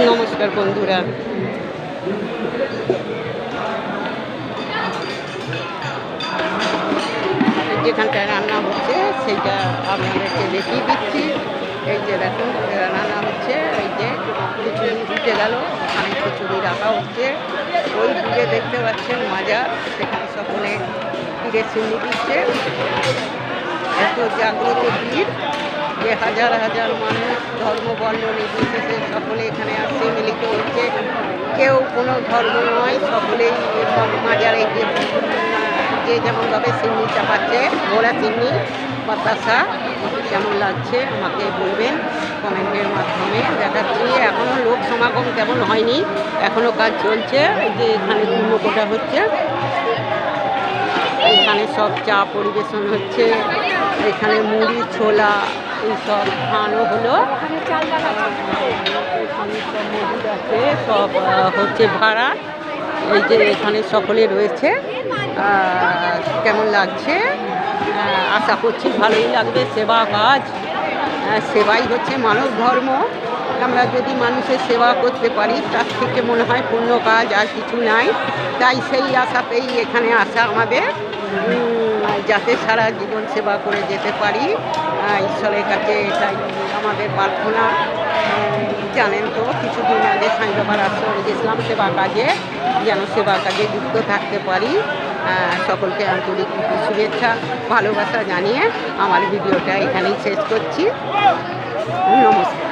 নমস্কার বন্ধুরা, যেখানটায় রান্না হচ্ছে সেইটা আপনাদেরকে দেখিয়ে দিচ্ছি। এই যে দেখুন রান্না হচ্ছে, এই যে খিচুড়ি উঠে গেল, ওখানে খিচুড়ি রাখা হচ্ছে। ওই দিকে দেখতে পাচ্ছেন মাজার, সেখানে সকলে তীরে চিনি দিচ্ছে। এত জাগ্রত ভিড় যে হাজার হাজার মানুষ ধর্ম বর্ণ নির্বিশেষে সকলে এখানে আসছে, মিলিত হচ্ছে। কেউ কোনো ধর্ম নয়, সকলেই মাজারে গিয়ে যে যেমনভাবে চিনি চাপাচ্ছে, ঘোড়া চিনি বাতাসা কেমন লাগছে আমাকে বলবেন কমেন্টের মাধ্যমে। দেখাচ্ছি এখনও লোক সমাগম তেমন হয়নি, এখনও কাজ চলছে। এই যে এখানে পূর্ণকোটা হচ্ছে, এখানে সব চা পরিবেশন হচ্ছে, এখানে মুড়ি ছোলা এইসব খাওয়ানো হলো। এখানে সব মজুদ আছে, সব হচ্ছে ভাড়া। এই যে এখানে সকলে রয়েছে, কেমন লাগছে আশা করছি ভালোই লাগবে। সেবা কাজ, সেবাই হচ্ছে মানব ধর্ম। আমরা যদি মানুষের সেবা করতে পারি তার থেকে মনে হয় পূর্ণ কাজ আর কিছু নাই। তাই সেই আশাতেই এখানে আসা আমাদের, যাতে সারা জীবন সেবা করে যেতে পারি। ঈশ্বরের কাছে এটাই আমাদের প্রার্থনা। জানেন তো কিছুদিন আগে সাঁই বাবার আশ্রমে গেছিলাম সেবা কাজে, যেন সেবা কাজে যুক্ত থাকতে পারি। সকলকে আন্তরিক শুভেচ্ছা ভালোবাসা জানিয়ে আমার ভিডিওটা এখানেই শেষ করছি। নমস্কার।